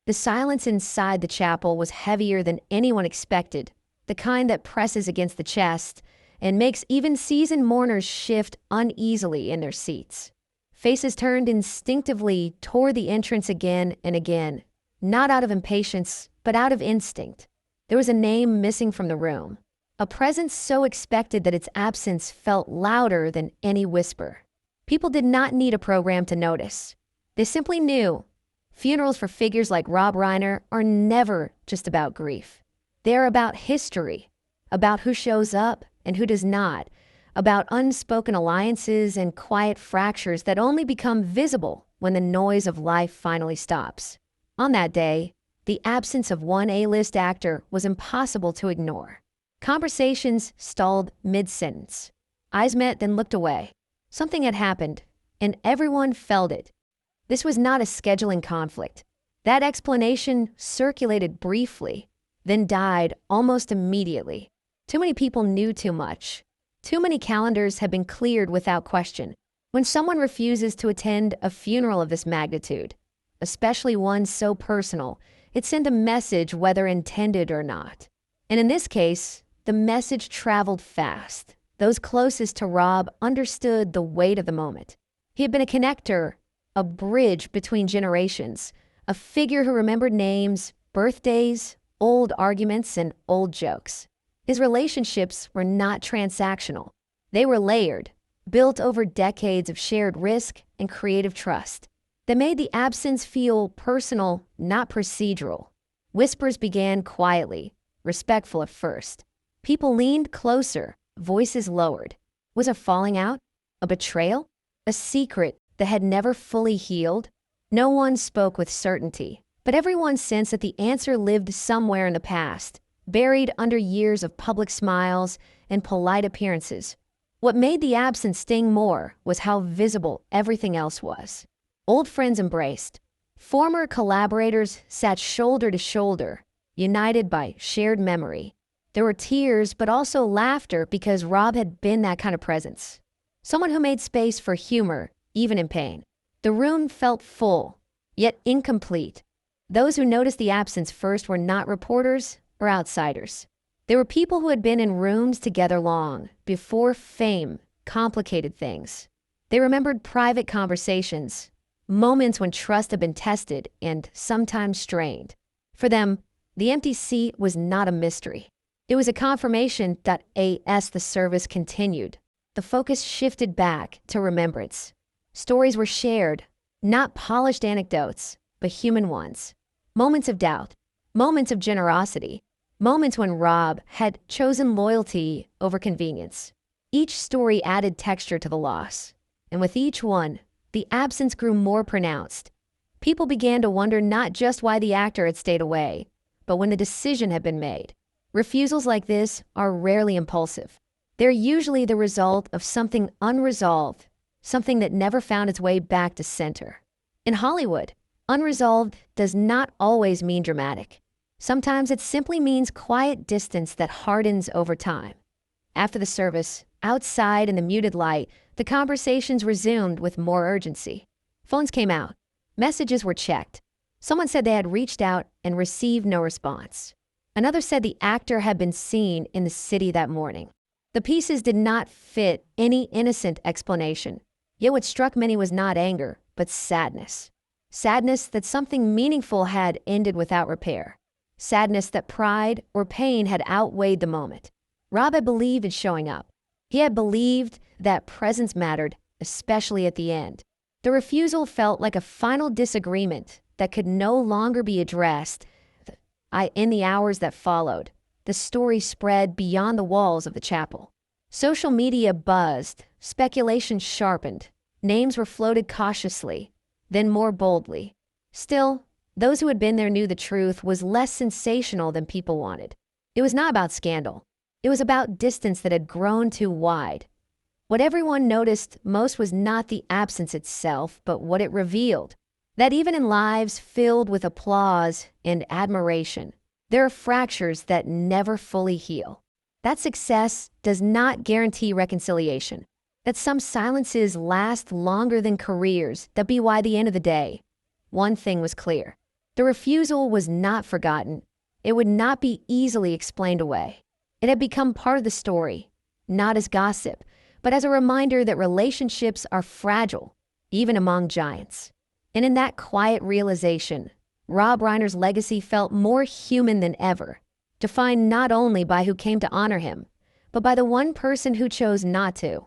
The silence inside the chapel was heavier than anyone expected, the kind that presses against the chest and makes even seasoned mourners shift uneasily in their seats. Faces turned instinctively toward the entrance again and again, not out of impatience, but out of instinct. There was a name missing from the room, a presence so expected that its absence felt louder than any whisper. People did not need a program to notice. They simply knew. Funerals for figures like Rob Reiner are never just about grief. They are about history, about who shows up and who does not, about unspoken alliances and quiet fractures that only become visible when the noise of life finally stops. On that day, the absence of one A-list actor was impossible to ignore. Conversations stalled mid-sentence. Eyes met, then looked away. Something had happened, and everyone felt it. This was not a scheduling conflict. That explanation circulated briefly, then died almost immediately. Too many people knew too much. Too many calendars had been cleared without question. When someone refuses to attend a funeral of this magnitude, especially one so personal, it sent a message whether intended or not. And in this case, the message traveled fast. Those closest to Rob understood the weight of the moment. He had been a connector, a bridge between generations, a figure who remembered names, birthdays, old arguments, and old jokes. His relationships were not transactional. They were layered, built over decades of shared risk and creative trust. They made the absence feel personal, not procedural. Whispers began quietly, respectful at first. People leaned closer, voices lowered. Was a falling out? A betrayal? A secret that had never fully healed? No one spoke with certainty, but everyone sensed that the answer lived somewhere in the past, buried under years of public smiles and polite appearances. What made the absence sting more was how visible everything else was. Old friends embraced. Former collaborators sat shoulder to shoulder, united by shared memory. There were tears, but also laughter because Rob had been that kind of presence. Someone who made space for humor, even in pain. The room felt full, yet incomplete. Those who noticed the absence first were not reporters or outsiders. They were people who had been in rooms together long, before fame complicated things. They remembered private conversations, moments when trust had been tested and sometimes strained. For them, the empty seat was not a mystery. It was a confirmation that the service continued. The focus shifted back to remembrance. Stories were shared, not polished anecdotes, but human ones. Moments of doubt, moments of generosity, moments when Rob had chosen loyalty over convenience. Each story added texture to the loss, and with each one, the absence grew more pronounced. People began to wonder not just why the actor had stayed away, but when the decision had been made. Refusals like this are rarely impulsive. They're usually the result of something unresolved, something that never found its way back to center. In Hollywood, unresolved does not always mean dramatic. Sometimes it simply means quiet distance that hardens over time. After the service, outside in the muted light, the conversations resumed with more urgency. Phones came out. Messages were checked. Someone said they had reached out and received no response. Another said the actor had been seen in the city that morning. The pieces did not fit any innocent explanation. Yet what struck many was not anger, but sadness. Sadness that something meaningful had ended without repair. Sadness that pride or pain had outweighed the moment. Rob had believed in showing up. He had believed that presence mattered, especially at the end. The refusal felt like a final disagreement that could no longer be addressed. In the hours that followed, the story spread beyond the walls of the chapel. Social media buzzed, speculation sharpened, names were floated cautiously, then more boldly. Still, those who had been there knew the truth was less sensational than people wanted. It was not about scandal. It was about distance that had grown too wide. What everyone noticed most was not the absence itself, but what it revealed. That even in lives filled with applause and admiration, there are fractures that never fully heal. That success does not guarantee reconciliation. That some silences last longer than careers. That be why, at the end of the day, one thing was clear. The refusal was not forgotten. It would not be easily explained away. It had become part of the story, not as gossip, but as a reminder that relationships are fragile, even among giants. And in that quiet realization, Rob Reiner's legacy felt more human than ever, defined not only by who came to honor him, but by the one person who chose not to.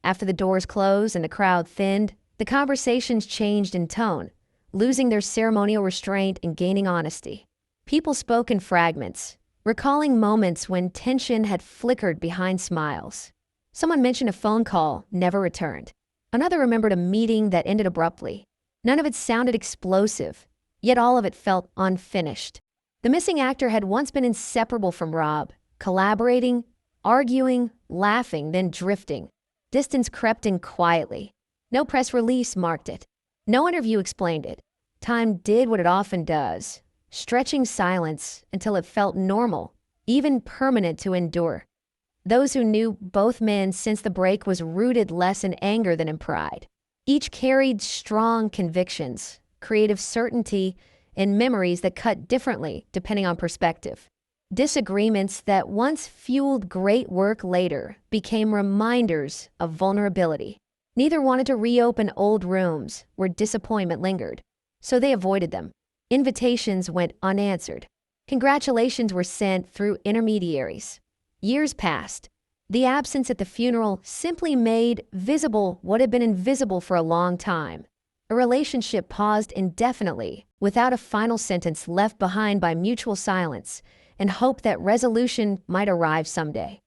After the doors closed and the crowd thinned, the conversations changed in tone, losing their ceremonial restraint and gaining honesty. People spoke in fragments, recalling moments when tension had flickered behind smiles. Someone mentioned a phone call never returned. Another remembered a meeting that ended abruptly. None of it sounded explosive, yet all of it felt unfinished. The missing actor had once been inseparable from Rob, collaborating, arguing, laughing, then drifting. Distance crept in quietly. No press release marked it. No interview explained it. Time did what it often does, stretching silence until it felt normal, even permanent to endure. Those who knew both men since the break was rooted less in anger than in pride. Each carried strong convictions, creative certainty, and memories that cut differently depending on perspective. Disagreements that once fueled great work later became reminders of vulnerability. Neither wanted to reopen old rooms where disappointment lingered, so they avoided them. Invitations went unanswered. Congratulations were sent through intermediaries. Years passed. The absence at the funeral simply made visible what had been invisible for a long time. A relationship paused indefinitely, without a final sentence left behind by mutual silence and hope that resolution might arrive someday.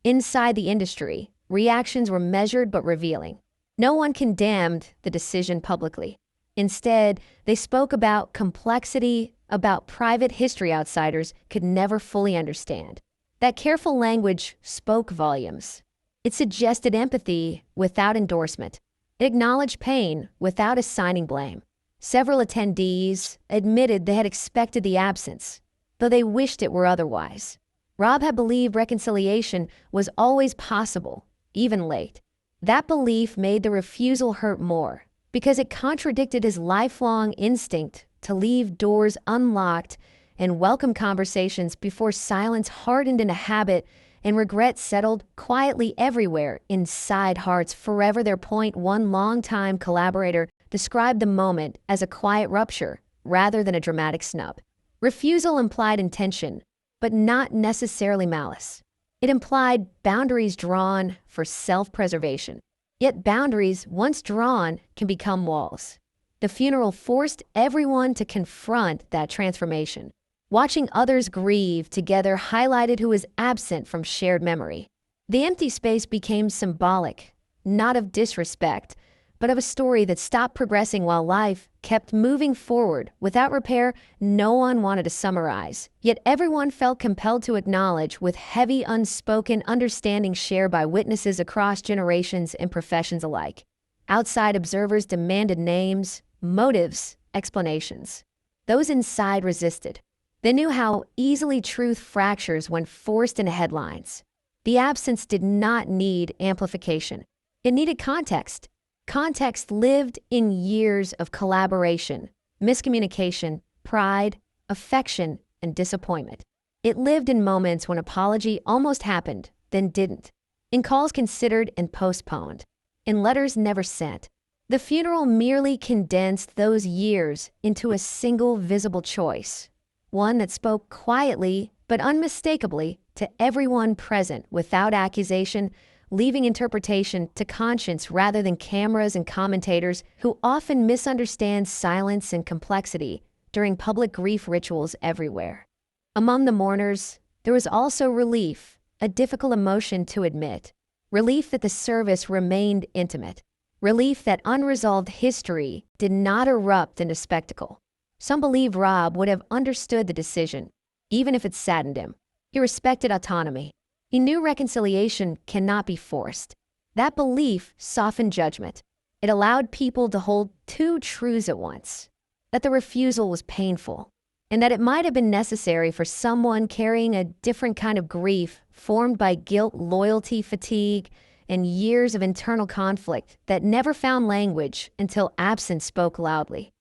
Inside the industry, reactions were measured but revealing. No one condemned the decision publicly. Instead, they spoke about complexity, about private history outsiders could never fully understand. That careful language spoke volumes. It suggested empathy without endorsement. It acknowledged pain without assigning blame. Several attendees admitted they had expected the absence, though they wished it were otherwise. Rob had believed reconciliation was always possible, even late. That belief made the refusal hurt more, because it contradicted his lifelong instinct to leave doors unlocked and welcome conversations before silence hardened into habit and regret settled quietly everywhere inside hearts forever. Their point, one longtime collaborator described the moment as a quiet rupture rather than a dramatic snub. Refusal implied intention, but not necessarily malice. It implied boundaries drawn for self-preservation. Yet boundaries, once drawn, can become walls. The funeral forced everyone to confront that transformation. Watching others grieve together highlighted who was absent from shared memory. The empty space became symbolic, not of disrespect, but of a story that stopped progressing while life kept moving forward. Without repair, no one wanted to summarize, yet everyone felt compelled to acknowledge with heavy unspoken understanding shared by witnesses across generations and professions alike. Outside observers demanded names, motives, explanations. Those inside resisted. They knew how easily truth fractures when forced into headlines. The absence did not need amplification. It needed context. Context lived in years of collaboration, miscommunication, pride, affection, and disappointment. It lived in moments when apology almost happened, then didn't. In calls considered and postponed. In letters never sent. The funeral merely condensed those years into a single visible choice. One that spoke quietly but unmistakably to everyone present without accusation, leaving interpretation to conscience rather than cameras and commentators who often misunderstand silence and complexity during public grief rituals everywhere. Among the mourners, there was also relief, a difficult emotion to admit. Relief that the service remained intimate. Relief that unresolved history did not erupt into spectacle. Some believe Rob would have understood the decision, even if it saddened him. He respected autonomy. He knew reconciliation cannot be forced. That belief softened judgment. It allowed people to hold two truths at once, that the refusal was painful, and that it might have been necessary for someone carrying a different kind of grief formed by guilt, loyalty, fatigue, and years of internal conflict that never found language until absence spoke loudly.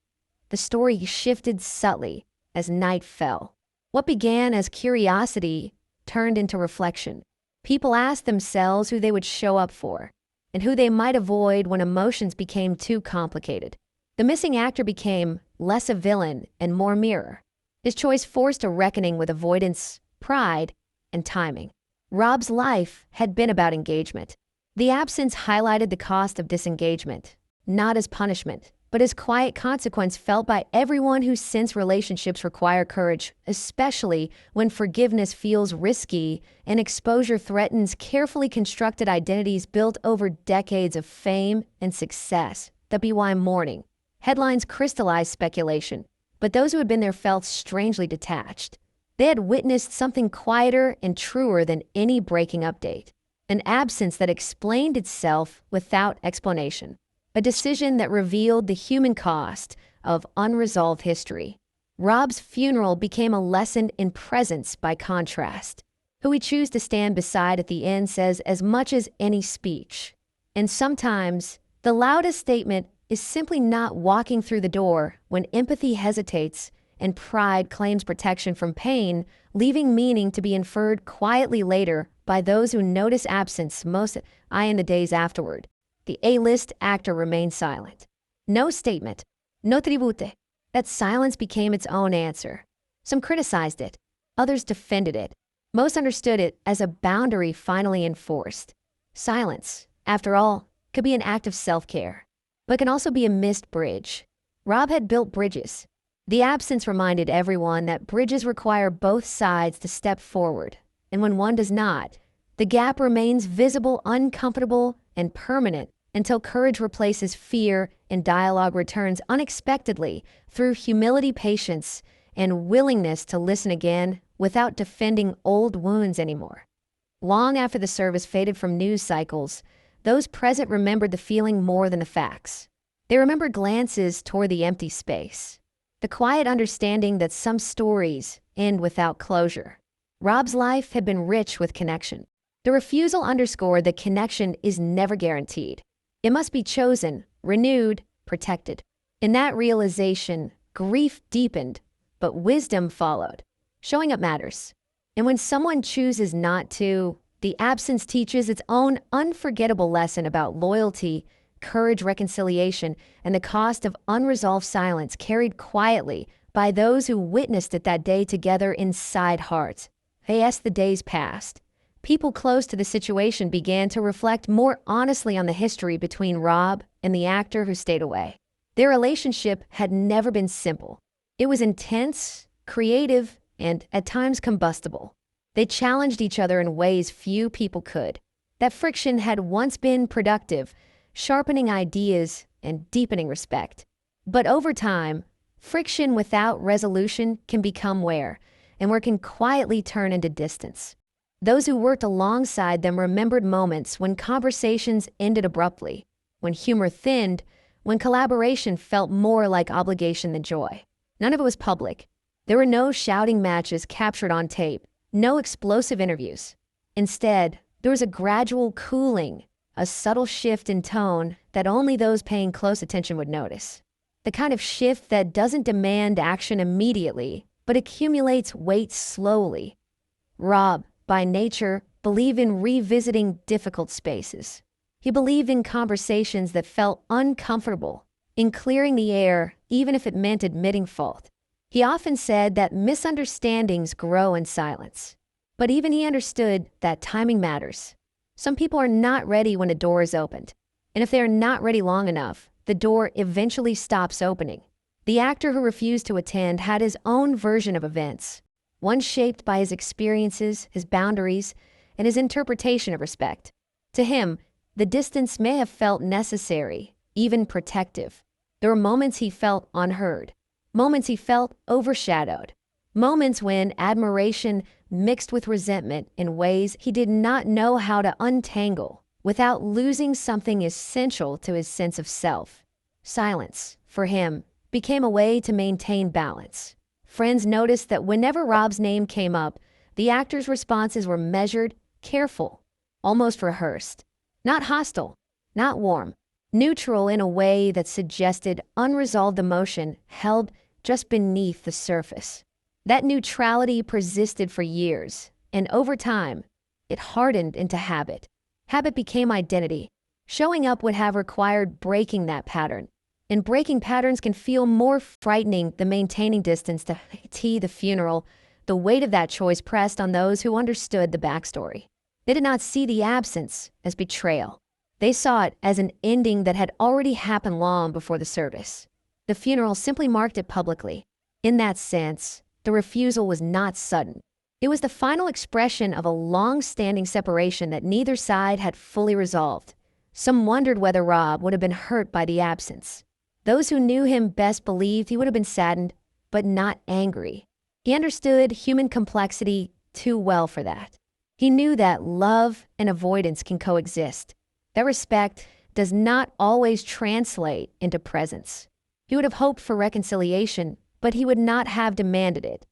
the story shifted subtly as night fell. What began as curiosity turned into reflection. People asked themselves who they would show up for and who they might avoid when emotions became too complicated. The missing actor became less a villain and more mirror. His choice forced a reckoning with avoidance, pride, and timing. Rob's life had been about engagement. The absence highlighted the cost of disengagement, not as punishment, but as quiet consequence felt by everyone who sensed relationships require courage, especially when forgiveness feels risky and exposure threatens carefully constructed identities built over decades of fame and success. The BY mourning. Headlines crystallized speculation, but those who had been there felt strangely detached. They had witnessed something quieter and truer than any breaking update, an absence that explained itself without explanation. A decision that revealed the human cost of unresolved history. Rob's funeral became a lesson in presence by contrast. Who we choose to stand beside at the end says as much as any speech. And sometimes, the loudest statement is simply not walking through the door when empathy hesitates and pride claims protection from pain, leaving meaning to be inferred quietly later by those who notice absence most in the days afterward. The A-list actor remained silent. No statement, no tribute. That silence became its own answer. Some criticized it, others defended it. Most understood it as a boundary finally enforced. Silence, after all, could be an act of self-care, but can also be a missed bridge. Rob had built bridges. The absence reminded everyone that bridges require both sides to step forward, and when one does not, the gap remains visible, uncomfortable, and permanent until courage replaces fear and dialogue returns unexpectedly through humility, patience, and willingness to listen again without defending old wounds anymore. Long after the service faded from news cycles, those present remembered the feeling more than the facts. They remembered glances toward the empty space, the quiet understanding that some stories end without closure. Rob's life had been rich with connection. The refusal underscored that connection is never guaranteed. It must be chosen, renewed, protected. In that realization, grief deepened, but wisdom followed. Showing up matters. And when someone chooses not to, the absence teaches its own unforgettable lesson about loyalty, courage, reconciliation, and the cost of unresolved silence carried quietly by those who witnessed it that day together inside hearts. As the days passed, people close to the situation began to reflect more honestly on the history between Rob and the actor who stayed away. Their relationship had never been simple. It was intense, creative, and at times combustible. They challenged each other in ways few people could. That friction had once been productive, sharpening ideas and deepening respect. But over time, friction without resolution can become wear, and where can quietly turn into distance. Those who worked alongside them remembered moments when conversations ended abruptly, when humor thinned, when collaboration felt more like obligation than joy. None of it was public. There were no shouting matches captured on tape, no explosive interviews. Instead, there was a gradual cooling, a subtle shift in tone that only those paying close attention would notice. The kind of shift that doesn't demand action immediately, but accumulates weight slowly. Rob, by nature, believed in revisiting difficult spaces. He believed in conversations that felt uncomfortable, in clearing the air, even if it meant admitting fault. He often said that misunderstandings grow in silence. But even he understood that timing matters. Some people are not ready when a door is opened. And if they are not ready long enough, the door eventually stops opening. The actor who refused to attend had his own version of events, one shaped by his experiences, his boundaries, and his interpretation of respect. To him, the distance may have felt necessary, even protective. There were moments he felt unheard, moments he felt overshadowed, moments when admiration mixed with resentment in ways he did not know how to untangle without losing something essential to his sense of self. Silence, for him, became a way to maintain balance. Friends noticed that whenever Rob's name came up, the actor's responses were measured, careful, almost rehearsed. Not hostile, not warm, neutral in a way that suggested unresolved emotion held just beneath the surface. That neutrality persisted for years, and over time, it hardened into habit. Habit became identity. Showing up would have required breaking that pattern. And breaking patterns can feel more frightening than maintaining distance. To the funeral, the weight of that choice pressed on those who understood the backstory. They did not see the absence as betrayal. They saw it as an ending that had already happened long before the service. The funeral simply marked it publicly. In that sense, the refusal was not sudden. It was the final expression of a long-standing separation that neither side had fully resolved. Some wondered whether Rob would have been hurt by the absence. Those who knew him best believed he would have been saddened, but not angry. He understood human complexity too well for that. He knew that love and avoidance can coexist. That respect does not always translate into presence. He would have hoped for reconciliation, but he would not have demanded it.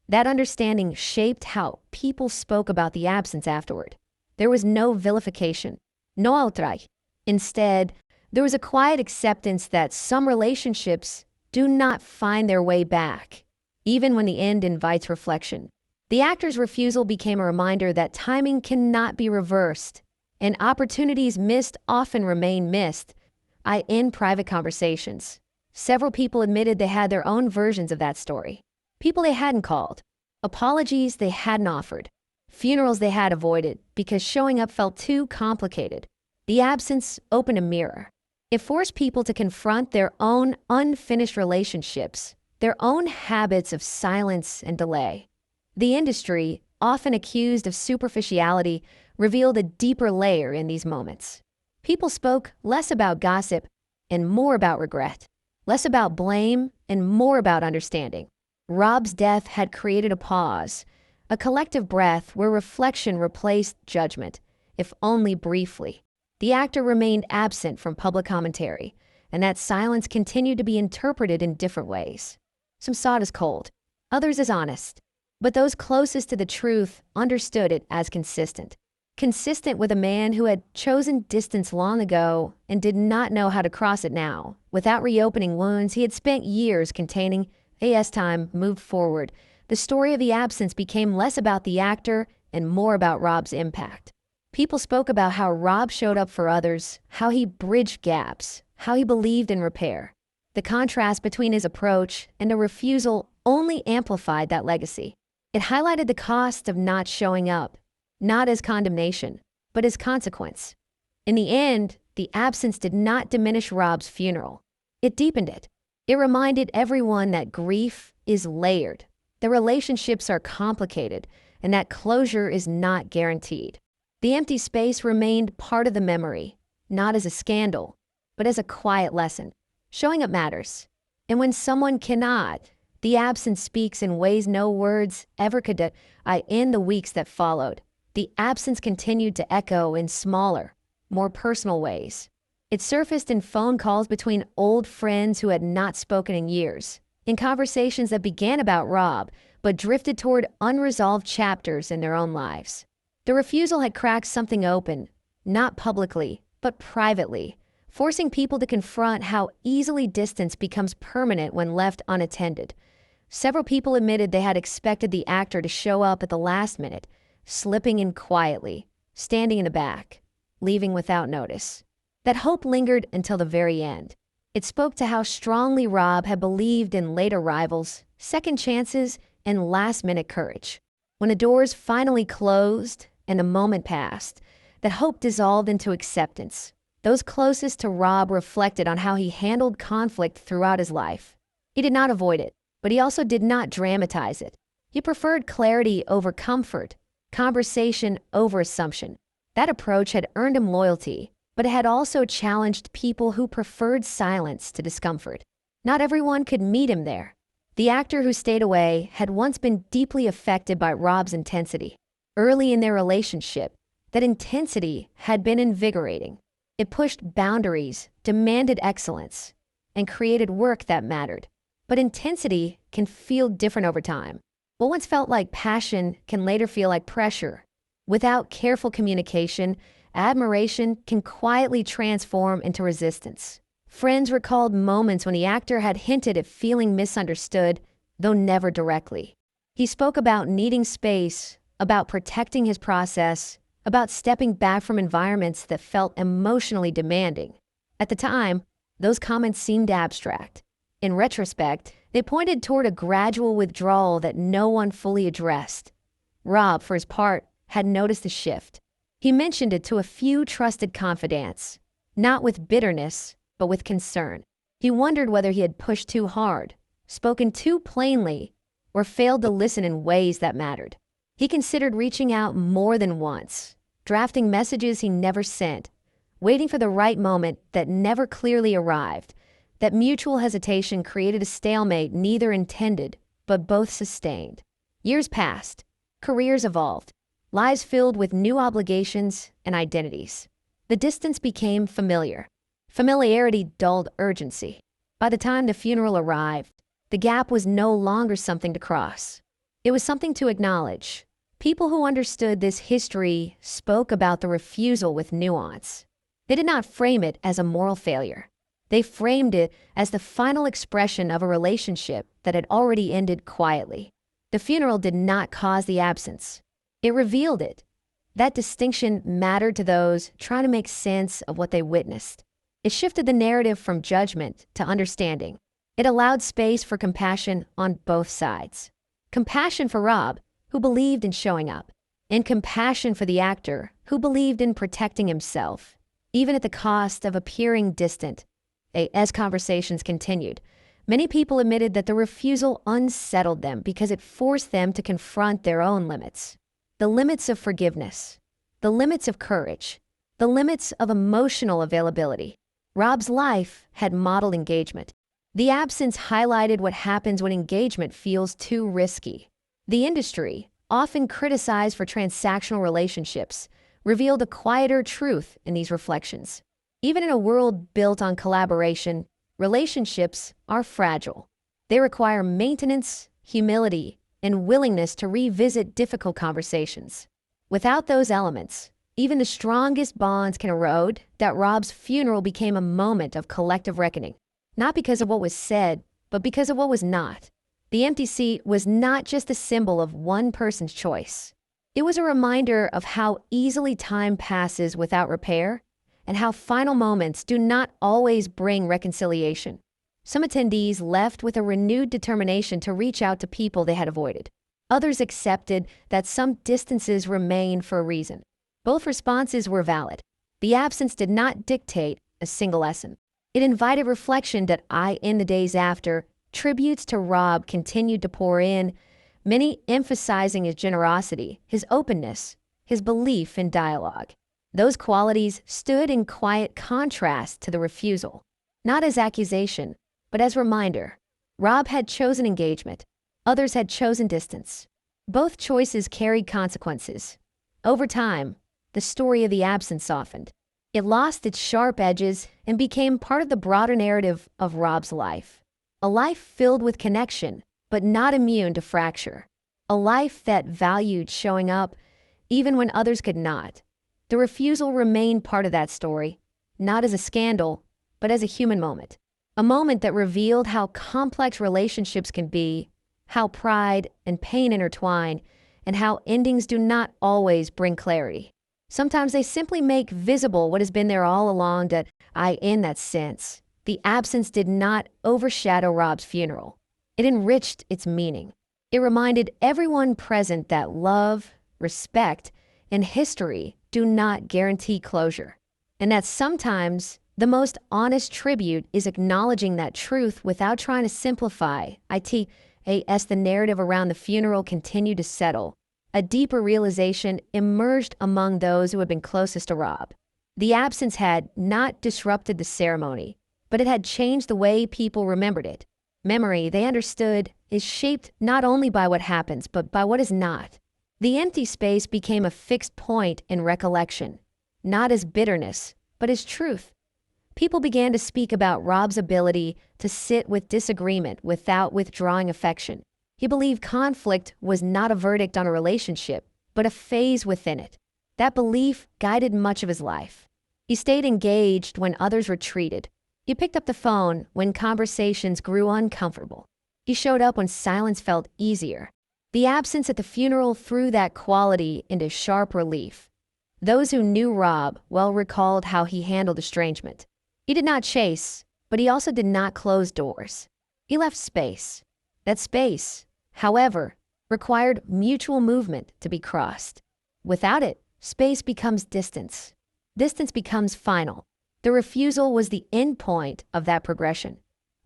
That understanding shaped how people spoke about the absence afterward. There was no vilification, no outrage. Instead, there was a quiet acceptance that some relationships do not find their way back, even when the end invites reflection. The actor's refusal became a reminder that timing cannot be reversed, and opportunities missed often remain missed. In private conversations, several people admitted they had their own versions of that story. People they hadn't called, apologies they hadn't offered, funerals they had avoided because showing up felt too complicated. The absence opened a mirror. It forced people to confront their own unfinished relationships, their own habits of silence and delay. The industry, often accused of superficiality, revealed a deeper layer in these moments. People spoke less about gossip and more about regret, less about blame and more about understanding. Rob's death had created a pause, a collective breath where reflection replaced judgment, if only briefly. The actor remained absent from public commentary, and that silence continued to be interpreted in different ways. Some saw it as cold, others as honest, but those closest to the truth understood it as consistent. Consistent with a man who had chosen distance long ago and did not know how to cross it now. Without reopening wounds he had spent years containing. As time moved forward, the story of the absence became less about the actor and more about Rob's impact. People spoke about how Rob showed up for others, how he bridged gaps, how he believed in repair. The contrast between his approach and the refusal only amplified that legacy. It highlighted the cost of not showing up, not as condemnation, but as consequence. In the end, the absence did not diminish Rob's funeral. It deepened it. It reminded everyone that grief is layered, that relationships are complicated, and that closure is not guaranteed. The empty space remained part of the memory, not as a scandal, but as a quiet lesson. Showing up matters. And when someone cannot, the absence speaks in ways no words ever could. In the weeks that followed, the absence continued to echo in smaller, more personal ways. It surfaced in phone calls between old friends who had not spoken in years, in conversations that began about Rob but drifted toward unresolved chapters in their own lives. The refusal had cracked something open, not publicly, but privately, forcing people to confront how easily distance becomes permanent when left unattended. Several people admitted they had expected the actor to show up at the last minute, slipping in quietly, standing in the back, leaving without notice. That hope lingered until the very end. It spoke to how strongly Rob had believed in late arrivals, second chances, and last-minute courage. When the doors finally closed and a moment passed, that hope dissolved into acceptance. Those closest to Rob reflected on how he handled conflict throughout his life. He did not avoid it, but he also did not dramatize it. He preferred clarity over comfort, conversation over assumption. That approach had earned him loyalty, but it had also challenged people who preferred silence to discomfort. Not everyone could meet him there. The actor who stayed away had once been deeply affected by Rob's intensity. Early in their relationship, that intensity had been invigorating. It pushed boundaries, demanded excellence, and created work that mattered. But intensity can feel different over time. What once felt like passion can later feel like pressure. Without careful communication, admiration can quietly transform into resistance. Friends recalled moments when the actor had hinted at feeling misunderstood, though never directly. He spoke about needing space, about protecting his process, about stepping back from environments that felt emotionally demanding. At the time, those comments seemed abstract. In retrospect, they pointed toward a gradual withdrawal that no one fully addressed. Rob, for his part, had noticed the shift. He mentioned it to a few trusted confidants, not with bitterness, but with concern. He wondered whether he had pushed too hard, spoken too plainly, or failed to listen in ways that mattered. He considered reaching out more than once, drafting messages he never sent, waiting for the right moment that never clearly arrived. That mutual hesitation created a stalemate neither intended, but both sustained. Years passed, careers evolved, lives filled with new obligations and identities. The distance became familiar. Familiarity dulled urgency. By the time the funeral arrived, the gap was no longer something to cross. It was something to acknowledge. People who understood this history spoke about the refusal with nuance. They did not frame it as a moral failure. They framed it as the final expression of a relationship that had already ended quietly. The funeral did not cause the absence. It revealed it. That distinction mattered to those trying to make sense of what they witnessed. It shifted the narrative from judgment to understanding. It allowed space for compassion on both sides. Compassion for Rob, who believed in showing up, and compassion for the actor, who believed in protecting himself, even at the cost of appearing distant. As conversations continued, many people admitted that the refusal unsettled them because it forced them to confront their own limits. The limits of forgiveness, the limits of courage, the limits of emotional availability. Rob's life had modeled engagement. The absence highlighted what happens when engagement feels too risky. The industry, often criticized for transactional relationships, revealed a quieter truth in these reflections. Even in a world built on collaboration, relationships are fragile. They require maintenance, humility, and willingness to revisit difficult conversations. Without those elements, even the strongest bonds can erode. That Rob's funeral became a moment of collective reckoning, not because of what was said, but because of what was not. The empty seat was not just a symbol of one person's choice. It was a reminder of how easily time passes without repair, and how final moments do not always bring reconciliation. Some attendees left with a renewed determination to reach out to people they had avoided. Others accepted that some distances remain for a reason. Both responses were valid. The absence did not dictate a single lesson. It invited reflection that in the days after, tributes to Rob continued to pour in, many emphasizing his generosity, his openness, his belief in dialogue. Those qualities stood in quiet contrast to the refusal, not as accusation, but as reminder. Rob had chosen engagement. Others had chosen distance. Both choices carried consequences. Over time, the story of the absence softened. It lost its sharp edges and became part of the broader narrative of Rob's life. A life filled with connection, but not immune to fracture. A life that valued showing up even when others could not. The refusal remained part of that story, not as a scandal, but as a human moment. A moment that revealed how complex relationships can be, how pride and pain intertwine, and how endings do not always bring clarity. Sometimes they simply make visible what has been there all along. In that sense, the absence did not overshadow Rob's funeral. It enriched its meaning. It reminded everyone present that love, respect, and history do not guarantee closure, and that sometimes the most honest tribute is acknowledging that truth without trying to simplify. As the narrative around the funeral continued to settle, a deeper realization emerged among those who had been closest to Rob. The absence had not disrupted the ceremony, but it had changed the way people remembered it. Memory, they understood, is shaped not only by what happens, but by what is not. The empty space became a fixed point in recollection, not as bitterness, but as truth. People began to speak about Rob's ability to sit with disagreement without withdrawing affection. He believed conflict was not a verdict on a relationship, but a phase within it. That belief guided much of his life. He stayed engaged when others retreated. He picked up the phone when conversations grew uncomfortable. He showed up when silence felt easier. The absence at the funeral threw that quality into sharp relief. Those who knew Rob well recalled how he handled estrangement. He did not chase, but he also did not close doors. He left space. That space, however, required mutual movement to be crossed. Without it, space becomes distance. Distance becomes final. The refusal was the end point of that progression.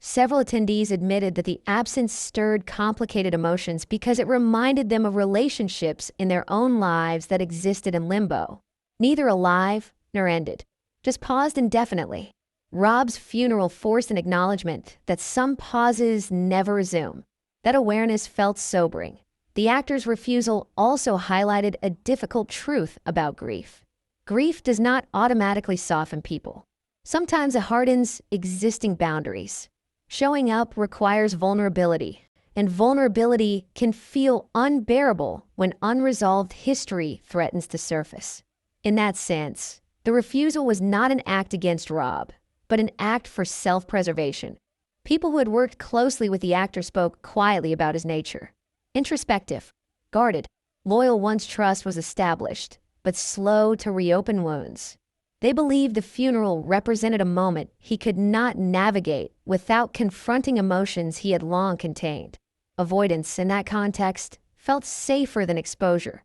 Several attendees admitted that the absence stirred complicated emotions because it reminded them of relationships in their own lives that existed in limbo, neither alive nor ended, just paused indefinitely. Rob's funeral forced an acknowledgement that some pauses never resume. That awareness felt sobering. The actor's refusal also highlighted a difficult truth about grief. Grief does not automatically soften people. Sometimes it hardens existing boundaries. Showing up requires vulnerability, and vulnerability can feel unbearable when unresolved history threatens to surface. In that sense, the refusal was not an act against Rob, but an act for self-preservation. People who had worked closely with the actor spoke quietly about his nature. Introspective, guarded, loyal once trust was established, but slow to reopen wounds. They believed the funeral represented a moment he could not navigate without confronting emotions he had long contained. Avoidance in that context felt safer than exposure.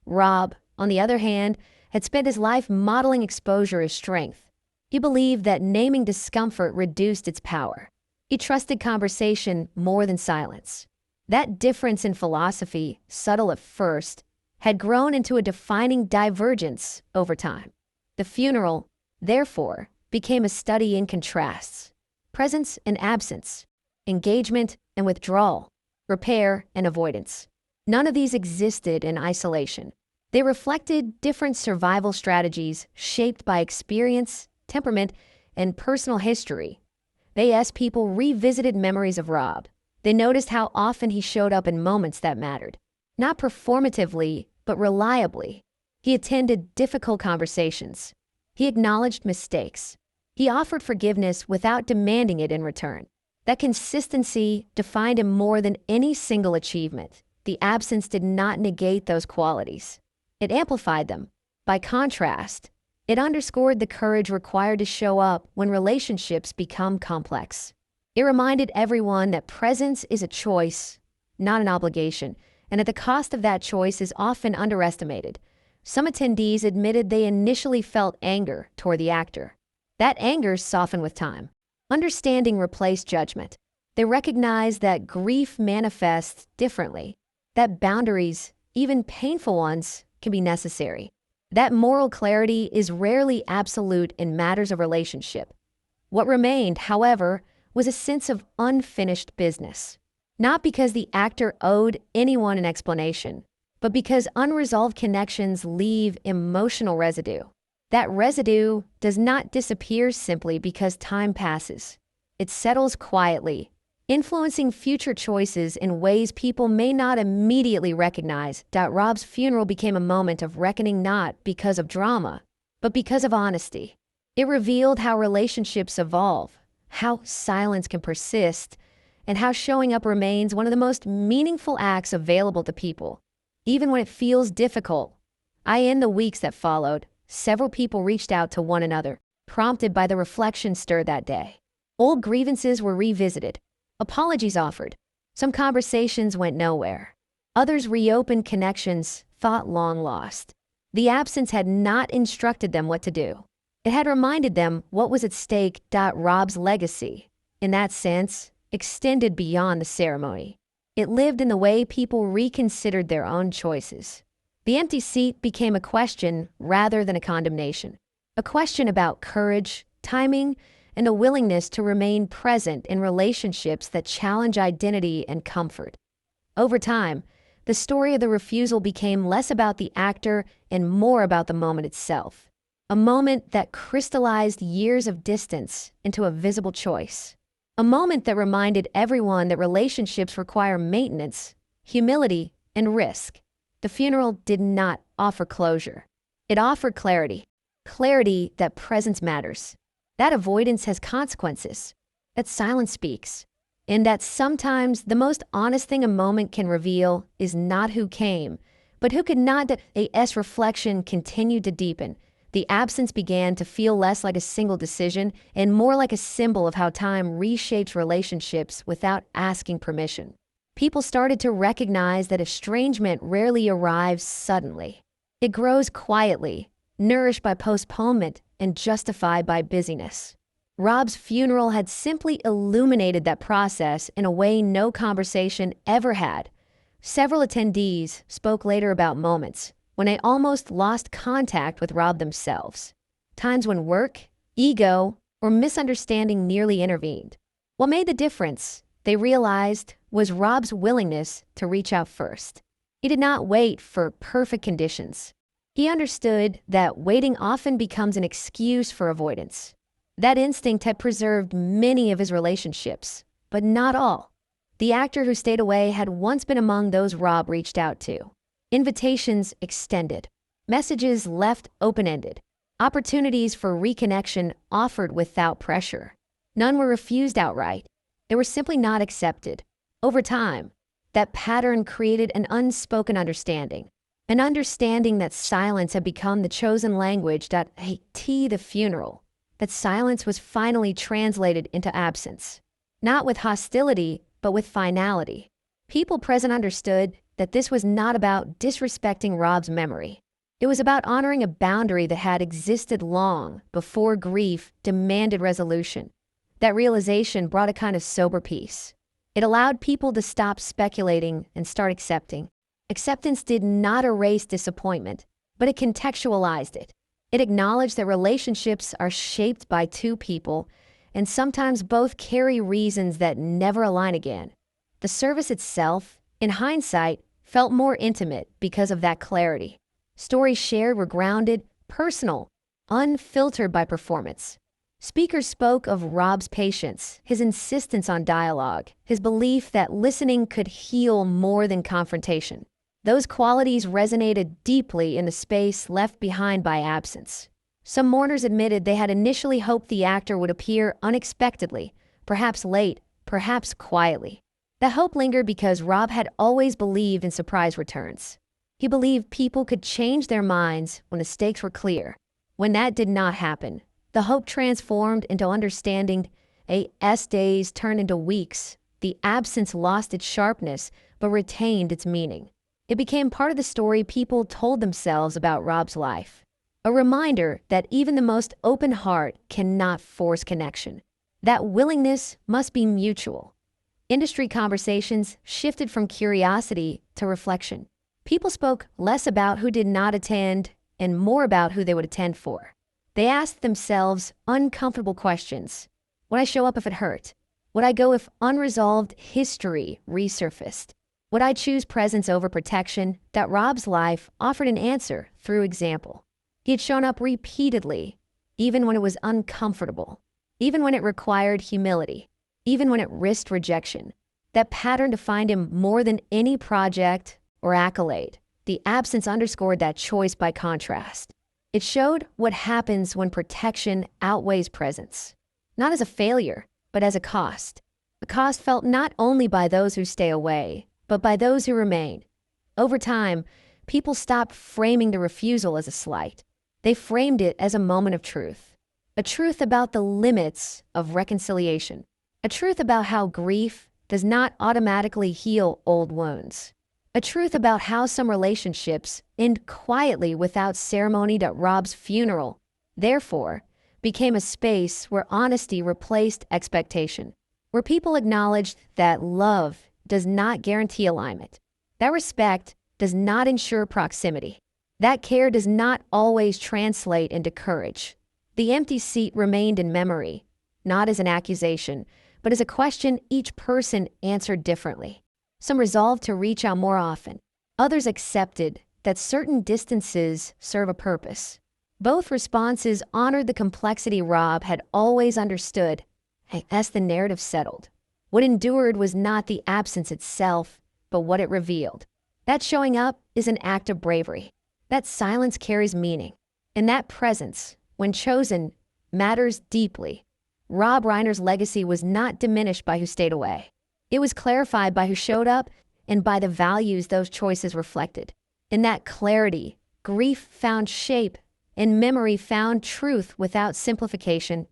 Rob, on the other hand, had spent his life modeling exposure as strength. He believed that naming discomfort reduced its power. He trusted conversation more than silence. That difference in philosophy, subtle at first, had grown into a defining divergence over time. The funeral, therefore, became a study in contrasts: presence and absence, engagement and withdrawal, repair and avoidance. None of these existed in isolation. They reflected different survival strategies shaped by experience, temperament, and personal history. They, as people, revisited memories of Rob. They noticed how often he showed up in moments that mattered, not performatively, but reliably. He attended difficult conversations. He acknowledged mistakes. He offered forgiveness without demanding it in return. That consistency defined him more than any single achievement. The absence did not negate those qualities. It amplified them. By contrast, it underscored the courage required to show up when relationships become complex. It reminded everyone that presence is a choice, not an obligation, and that the cost of that choice is often underestimated. Some attendees admitted they initially felt anger toward the actor. That anger softened with time. Understanding replaced judgment. They recognized that grief manifests differently, that boundaries, even painful ones, can be necessary. That moral clarity is rarely absolute in matters of relationship. What remained, however, was a sense of unfinished business. Not because the actor owed anyone an explanation, but because unresolved connections leave emotional residue. That residue does not disappear simply because time passes. It settles quietly, influencing future choices in ways people may not immediately recognize. Rob's funeral became a moment of reckoning not because of drama, but because of honesty. It revealed how relationships evolve, how silence can persist, and how showing up remains one of the most meaningful acts available to people, even when it feels difficult. In the weeks that followed, several people reached out to one another, prompted by the reflection stirred that day. Old grievances were revisited, apologies offered. Some conversations went nowhere. Others reopened connections thought long lost. The absence had not instructed them what to do. It had reminded them what was at stake. Rob's legacy, in that sense, extended beyond the ceremony. It lived in the way people reconsidered their own choices. The empty seat became a question rather than a condemnation. A question about courage, timing, and a willingness to remain present in relationships that challenge identity and comfort. Over time, the story of the refusal became less about the actor and more about the moment itself. A moment that crystallized years of distance into a visible choice. A moment that reminded everyone that relationships require maintenance, humility, and risk. The funeral did not offer closure. It offered clarity. Clarity that presence matters. That avoidance has consequences. That silence speaks. And that sometimes the most honest thing a moment can reveal is not who came, but who could not. As reflection continued to deepen, the absence began to feel less like a single decision and more like a symbol of how time reshapes relationships without asking permission. People started to recognize that estrangement rarely arrives suddenly. It grows quietly, nourished by postponement and justified by busyness. Rob's funeral had simply illuminated that process in a way no conversation ever had. Several attendees spoke later about moments when they almost lost contact with Rob themselves. Times when work, ego, or misunderstanding nearly intervened. What made the difference, they realized, was Rob's willingness to reach out first. He did not wait for perfect conditions. He understood that waiting often becomes an excuse for avoidance. That instinct had preserved many of his relationships, but not all. The actor who stayed away had once been among those Rob reached out to. Invitations extended, messages left open-ended, opportunities for reconnection offered without pressure. None were refused outright. They were simply not accepted. Over time, that pattern created an unspoken understanding, an understanding that silence had become the chosen language that the funeral, that silence was finally translated into absence, not with hostility, but with finality. People present understood that this was not about disrespecting Rob's memory. It was about honoring a boundary that had existed long before grief demanded resolution. That realization brought a kind of sober peace. It allowed people to stop speculating and start accepting. Acceptance did not erase disappointment, but it contextualized it. It acknowledged that relationships are shaped by two people, and sometimes both carry reasons that never align again. The service itself, in hindsight, felt more intimate because of that clarity. Stories shared were grounded, personal, unfiltered by performance. Speakers spoke of Rob's patience, his insistence on dialogue, his belief that listening could heal more than confrontation. Those qualities resonated deeply in the space left behind by absence. Some mourners admitted they had initially hoped the actor would appear unexpectedly, perhaps late, perhaps quietly. The hope lingered because Rob had always believed in surprise returns. He believed people could change their minds when the stakes were clear. When that did not happen, the hope transformed into understanding. As days turned into weeks, the absence lost its sharpness but retained its meaning. It became part of the story people told themselves about Rob's life. A reminder that even the most open heart cannot force connection. That willingness must be mutual. Industry conversations shifted from curiosity to reflection. People spoke less about who did not attend and more about who they would attend for. They asked themselves uncomfortable questions. Would I show up if it hurt? Would I go if unresolved history resurfaced? Would I choose presence over protection? That Rob's life offered an answer through example. He had shown up repeatedly, even when it was uncomfortable, even when it required humility, even when it risked rejection. That pattern defined him more than any project or accolade. The absence underscored that choice by contrast. It showed what happens when protection outweighs presence, not as a failure, but as a cost. A cost felt not only by those who stay away, but by those who remain. Over time, people stopped framing the refusal as a slight. They framed it as a moment of truth. A truth about the limits of reconciliation. A truth about how grief does not automatically heal old wounds. A truth about how some relationships end quietly without ceremony. That Rob's funeral, therefore, became a space where honesty replaced expectation, where people acknowledged that love does not guarantee alignment, that respect does not ensure proximity, that care does not always translate into courage. The empty seat remained in memory, not as an accusation, but as a question each person answered differently. Some resolved to reach out more often. Others accepted that certain distances serve a purpose. Both responses honored the complexity Rob had always understood. As the narrative settled, what endured was not the absence itself, but what it revealed. That showing up is an act of bravery. That silence carries meaning. And that presence, when chosen, matters deeply. Rob Reiner's legacy was not diminished by who stayed away. It was clarified by who showed up and by the values those choices reflected. In that clarity, grief found shape and memory found truth without simplification.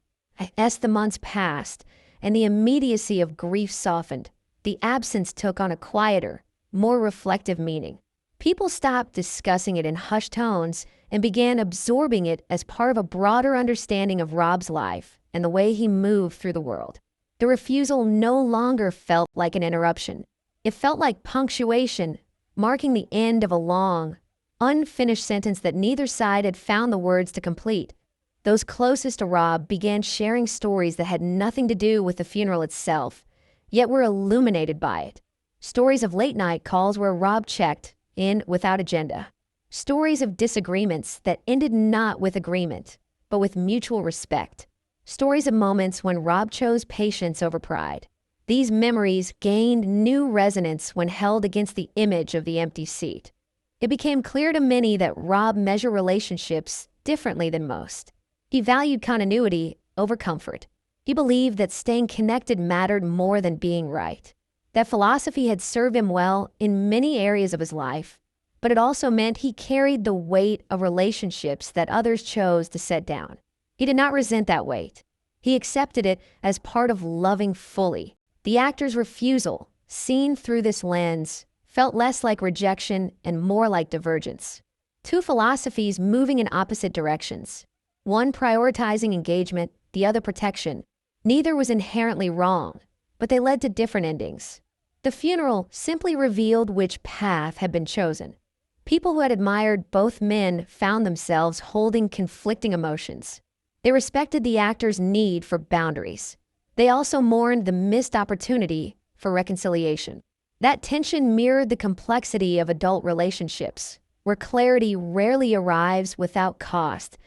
As the months passed and the immediacy of grief softened, the absence took on a quieter, more reflective meaning. People stopped discussing it in hushed tones and began absorbing it as part of a broader understanding of Rob's life and the way he moved through the world. The refusal no longer felt like an interruption. It felt like punctuation, marking the end of a long, unfinished sentence that neither side had found the words to complete. Those closest to Rob began sharing stories that had nothing to do with the funeral itself, yet were illuminated by it. Stories of late-night calls where Rob checked in without agenda. Stories of disagreements that ended not with agreement, but with mutual respect. Stories of moments when Rob chose patience over pride. These memories gained new resonance when held against the image of the empty seat. It became clear to many that Rob measured relationships differently than most. He valued continuity over comfort. He believed that staying connected mattered more than being right. That philosophy had served him well in many areas of his life, but it also meant he carried the weight of relationships that others chose to set down. He did not resent that weight. He accepted it as part of loving fully. The actor's refusal, seen through this lens, felt less like rejection and more like divergence. Two philosophies moving in opposite directions. One prioritizing engagement, the other protection. Neither was inherently wrong, but they led to different endings. The funeral simply revealed which path had been chosen. People who had admired both men found themselves holding conflicting emotions. They respected the actor's need for boundaries. They also mourned the missed opportunity for reconciliation. That tension mirrored the complexity of adult relationships, where clarity rarely arrives without cost,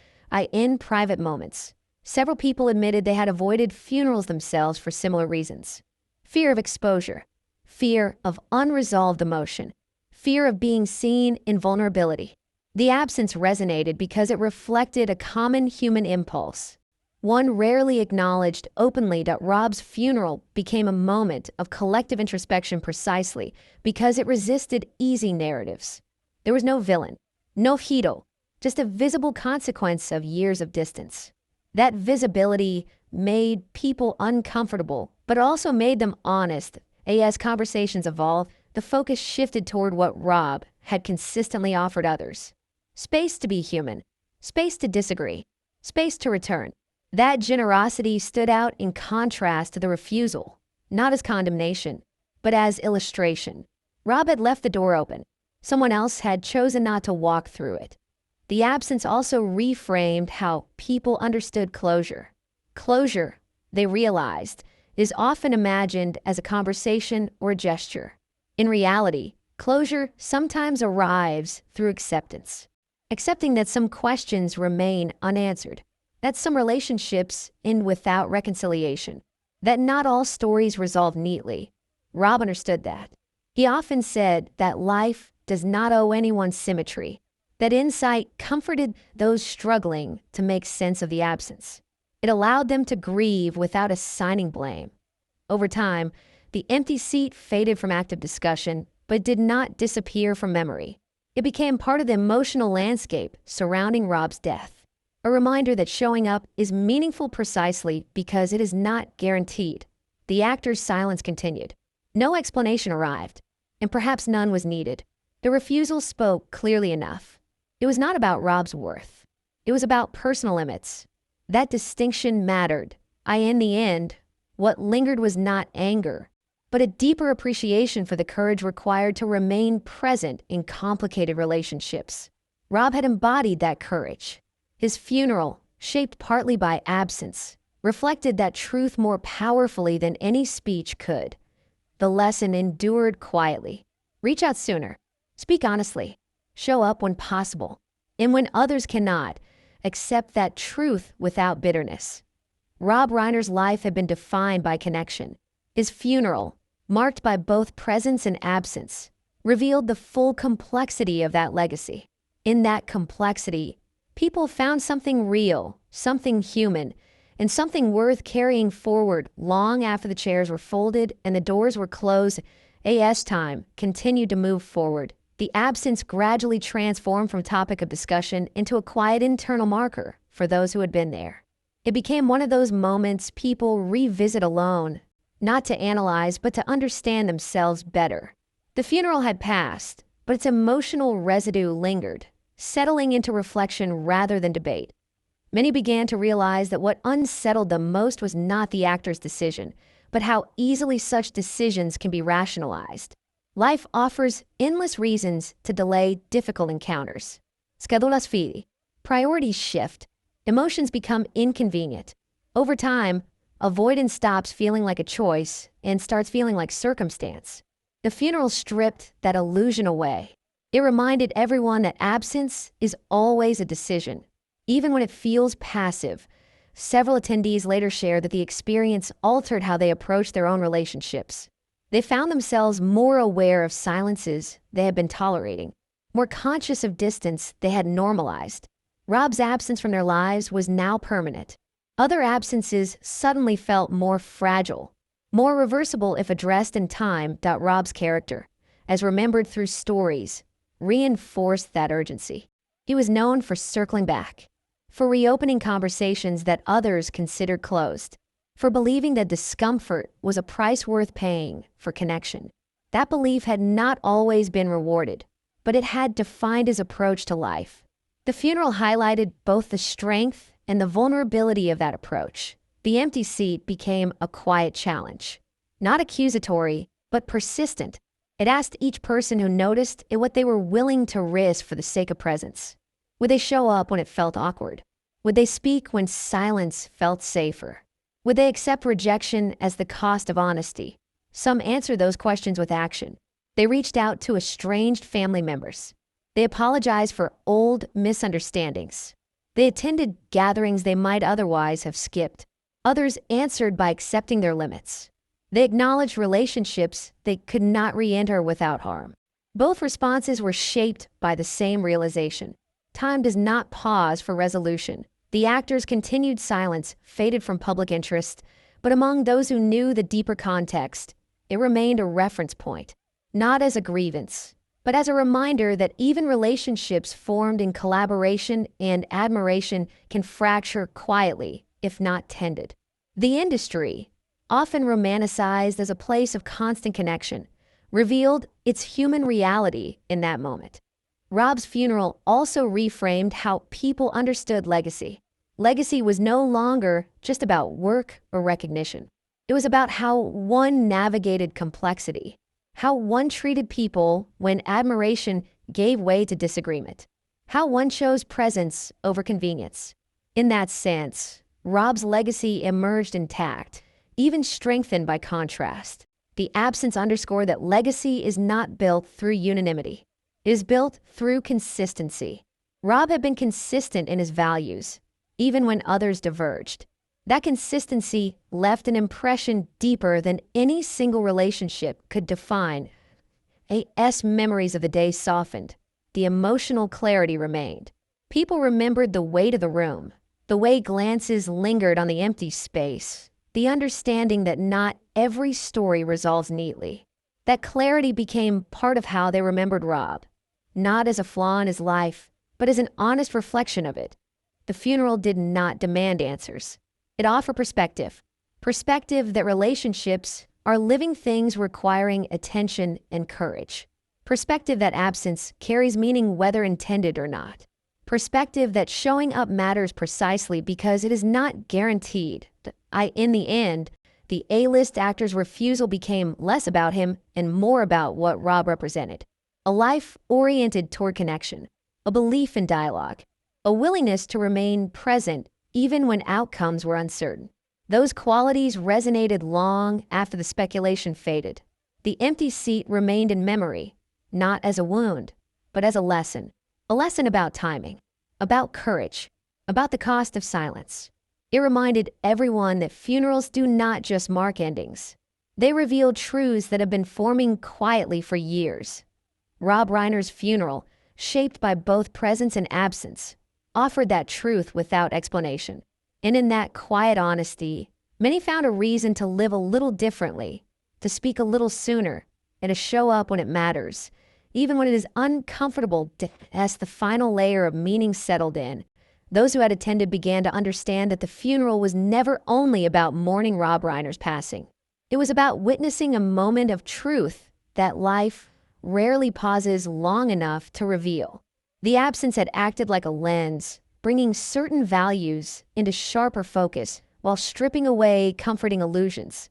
in private moments. Several people admitted they had avoided funerals themselves for similar reasons. Fear of exposure, fear of unresolved emotion, fear of being seen in vulnerability. The absence resonated because it reflected a common human impulse. One rarely acknowledged openly that Rob's funeral became a moment of collective introspection precisely because it resisted easy narratives. There was no villain, no hero, just a visible consequence of years of distance. That visibility made people uncomfortable, but also made them honest. As conversations evolved, the focus shifted toward what Rob had consistently offered others. Space to be human, space to disagree, space to return. That generosity stood out in contrast to the refusal, not as condemnation, but as illustration. Rob had left the door open. Someone else had chosen not to walk through it. The absence also reframed how people understood closure. Closure, they realized, is often imagined as a conversation or a gesture. In reality, closure sometimes arrives through acceptance. Accepting that some questions remain unanswered, that some relationships end without reconciliation, that not all stories resolve neatly. Rob understood that. He often said that life does not owe anyone symmetry. That insight comforted those struggling to make sense of the absence. It allowed them to grieve without assigning blame. Over time, the empty seat faded from active discussion, but did not disappear from memory. It became part of the emotional landscape surrounding Rob's death. A reminder that showing up is meaningful precisely because it is not guaranteed. The actor's silence continued. No explanation arrived, and perhaps none was needed. The refusal spoke clearly enough. It was not about Rob's worth. It was about personal limits. That distinction mattered. In the end, what lingered was not anger, but a deeper appreciation for the courage required to remain present in complicated relationships. Rob had embodied that courage. His funeral, shaped partly by absence, reflected that truth more powerfully than any speech could. The lesson endured quietly. Reach out sooner. Speak honestly. Show up when possible. And when others cannot, accept that truth without bitterness. Rob Reiner's life had been defined by connection. His funeral, marked by both presence and absence, revealed the full complexity of that legacy. In that complexity, People found something real, something human, and something worth carrying forward long after the chairs were folded and the doors were closed. As time continued to move forward, the absence gradually transformed from topic of discussion into a quiet internal marker for those who had been there. It became one of those moments people revisit alone, not to analyze, but to understand themselves better. The funeral had passed, but its emotional residue lingered, settling into reflection rather than debate. Many began to realize that what unsettled them most was not the actor's decision, but how easily such decisions can be rationalized. Life offers endless reasons to delay difficult encounters. Schedulas fidi. Priorities shift. Emotions become inconvenient. Over time, avoidance stops feeling like a choice and starts feeling like circumstance. The funeral stripped that illusion away. It reminded everyone that absence is always a decision, even when it feels passive. Several attendees later shared that the experience altered how they approached their own relationships. They found themselves more aware of silences they had been tolerating, more conscious of distance they had normalized. Rob's absence from their lives was now permanent. Other absences suddenly felt more fragile, more reversible if addressed in time. Rob's character, as remembered through stories, reinforced that urgency. He was known for circling back, for reopening conversations that others considered closed, for believing that discomfort was a price worth paying for connection. That belief had not always been rewarded, but it had defined his approach to life. The funeral highlighted both the strength and the vulnerability of that approach. The empty seat became a quiet challenge, not accusatory, but persistent. It asked each person who noticed it what they were willing to risk for the sake of presence. Would they show up when it felt awkward? Would they speak when silence felt safer? Would they accept rejection as the cost of honesty? Some answered those questions with action. They reached out to estranged family members. They apologized for old misunderstandings. They attended gatherings they might otherwise have skipped. Others answered by accepting their limits. They acknowledged relationships they could not re-enter without harm. Both responses were shaped by the same realization. Time does not pause for resolution. The actor's continued silence faded from public interest, but among those who knew the deeper context, it remained a reference point, not as a grievance, but as a reminder that even relationships formed in collaboration and admiration can fracture quietly, if not tended. The industry, often romanticized as a place of constant connection, revealed its human reality in that moment. Rob's funeral also reframed how people understood legacy. Legacy was no longer just about work or recognition. It was about how one navigated complexity, how one treated people when admiration gave way to disagreement, how one chose presence over convenience. In that sense, Rob's legacy emerged intact, even strengthened by contrast. The absence underscored that legacy is not built through unanimity. It is built through consistency. Rob had been consistent in his values, even when others diverged. That consistency left an impression deeper than any single relationship could define. As memories of the day softened, the emotional clarity remained. People remembered the weight of the room, the way glances lingered on the empty space, the understanding that not every story resolves neatly. That clarity became part of how they remembered Rob, not as a flaw in his life, but as an honest reflection of it. The funeral did not demand answers. It offered perspective. Perspective that relationships are living things requiring attention and courage. Perspective that absence carries meaning whether intended or not. Perspective that showing up matters precisely because it is not guaranteed. In the end, the A-list actor's refusal became less about him and more about what Rob represented. A life oriented toward connection, a belief in dialogue, a willingness to remain present even when outcomes were uncertain. Those qualities resonated long after the speculation faded. The empty seat remained in memory, not as a wound, but as a lesson about timing, about courage, about the cost of silence. It reminded everyone that funerals do not just mark endings. They reveal truths that have been forming quietly for years. Rob Reiner's funeral, shaped by both presence and absence, offered that truth without explanation. And in that quiet honesty, many found a reason to live a little differently, to speak a little sooner, and to show up when it matters, even when it is uncomfortable. As the final layer of meaning settled in, those who had attended began to understand that the funeral was never only about mourning Rob Reiner's passing. It was about witnessing a moment of truth that life rarely pauses long enough to reveal. The absence had acted like a lens, bringing certain values into sharper focus while stripping away comforting illusions.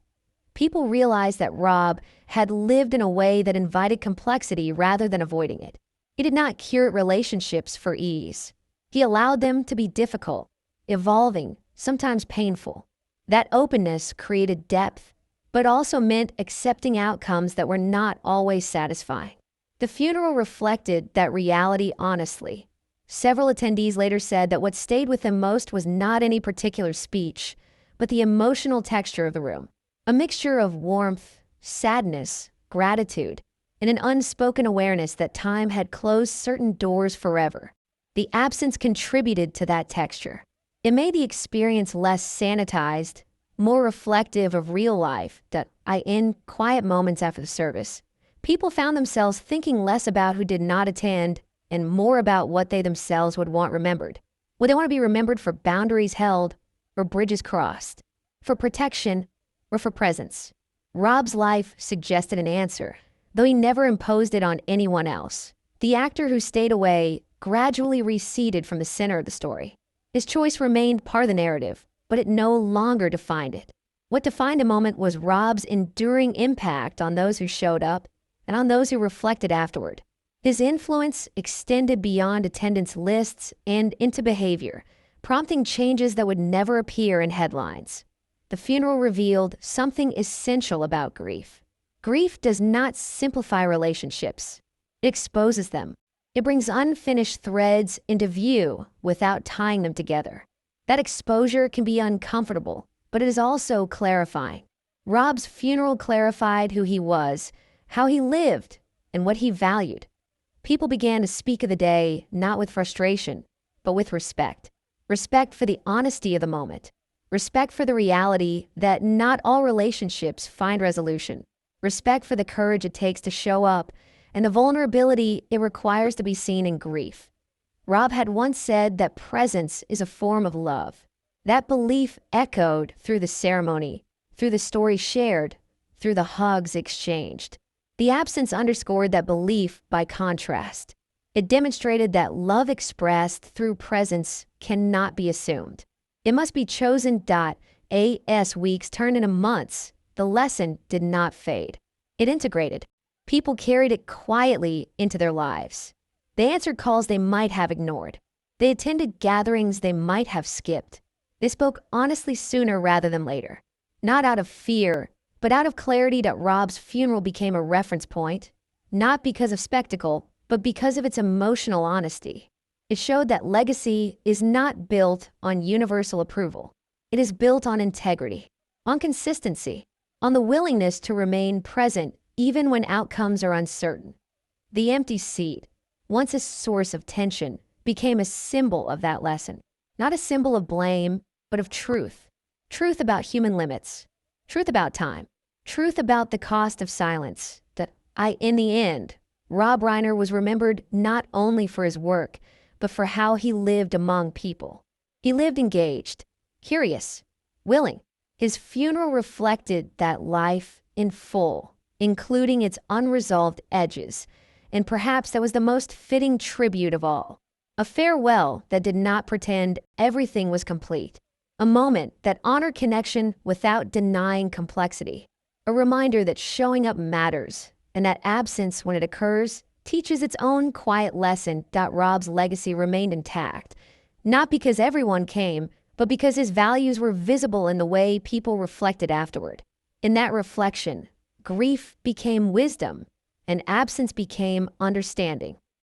People realized that Rob had lived in a way that invited complexity rather than avoiding it. He did not curate relationships for ease. He allowed them to be difficult, evolving, sometimes painful. That openness created depth, but also meant accepting outcomes that were not always satisfying. The funeral reflected that reality honestly. Several attendees later said that what stayed with them most was not any particular speech, but the emotional texture of the room. A mixture of warmth, sadness, gratitude, and an unspoken awareness that time had closed certain doors forever. The absence contributed to that texture. It made the experience less sanitized, more reflective of real life. In quiet moments after the service, people found themselves thinking less about who did not attend and more about what they themselves would want remembered. Would they want to be remembered for boundaries held or bridges crossed, for protection or for presence? Rob's life suggested an answer, though he never imposed it on anyone else. The actor who stayed away gradually receded from the center of the story. His choice remained part of the narrative, but it no longer defined it. What defined a moment was Rob's enduring impact on those who showed up and on those who reflected afterward. His influence extended beyond attendance lists and into behavior, prompting changes that would never appear in headlines. The funeral revealed something essential about grief. Grief does not simplify relationships. It exposes them. It brings unfinished threads into view without tying them together. That exposure can be uncomfortable, but it is also clarifying. Rob's funeral clarified who he was, how he lived, and what he valued. People began to speak of the day not with frustration, but with respect. Respect for the honesty of the moment. Respect for the reality that not all relationships find resolution. Respect for the courage it takes to show up and the vulnerability it requires to be seen in grief. Rob had once said that presence is a form of love. That belief echoed through the ceremony, through the stories shared, through the hugs exchanged. The absence underscored that belief by contrast. It demonstrated that love expressed through presence cannot be assumed. It must be chosen. As weeks turned into months, the lesson did not fade. It integrated. People carried it quietly into their lives. They answered calls they might have ignored. They attended gatherings they might have skipped. They spoke honestly sooner rather than later. Not out of fear, but out of clarity. That Rob's funeral became a reference point, not because of spectacle, but because of its emotional honesty. It showed that legacy is not built on universal approval. It is built on integrity, on consistency, on the willingness to remain present even when outcomes are uncertain. The empty seat, once a source of tension, became a symbol of that lesson. Not a symbol of blame, but of truth. Truth about human limits. Truth about time. Truth about the cost of silence. In the end, Rob Reiner was remembered not only for his work, but for how he lived among people. He lived engaged, curious, willing. His funeral reflected that life in full, including its unresolved edges, and perhaps that was the most fitting tribute of all. A farewell that did not pretend everything was complete. A moment that honored connection without denying complexity. A reminder that showing up matters, and that absence, when it occurs, teaches its own quiet lesson. Rob's legacy remained intact, not because everyone came, but because his values were visible in the way people reflected afterward. In that reflection, grief became wisdom, and absence became understanding.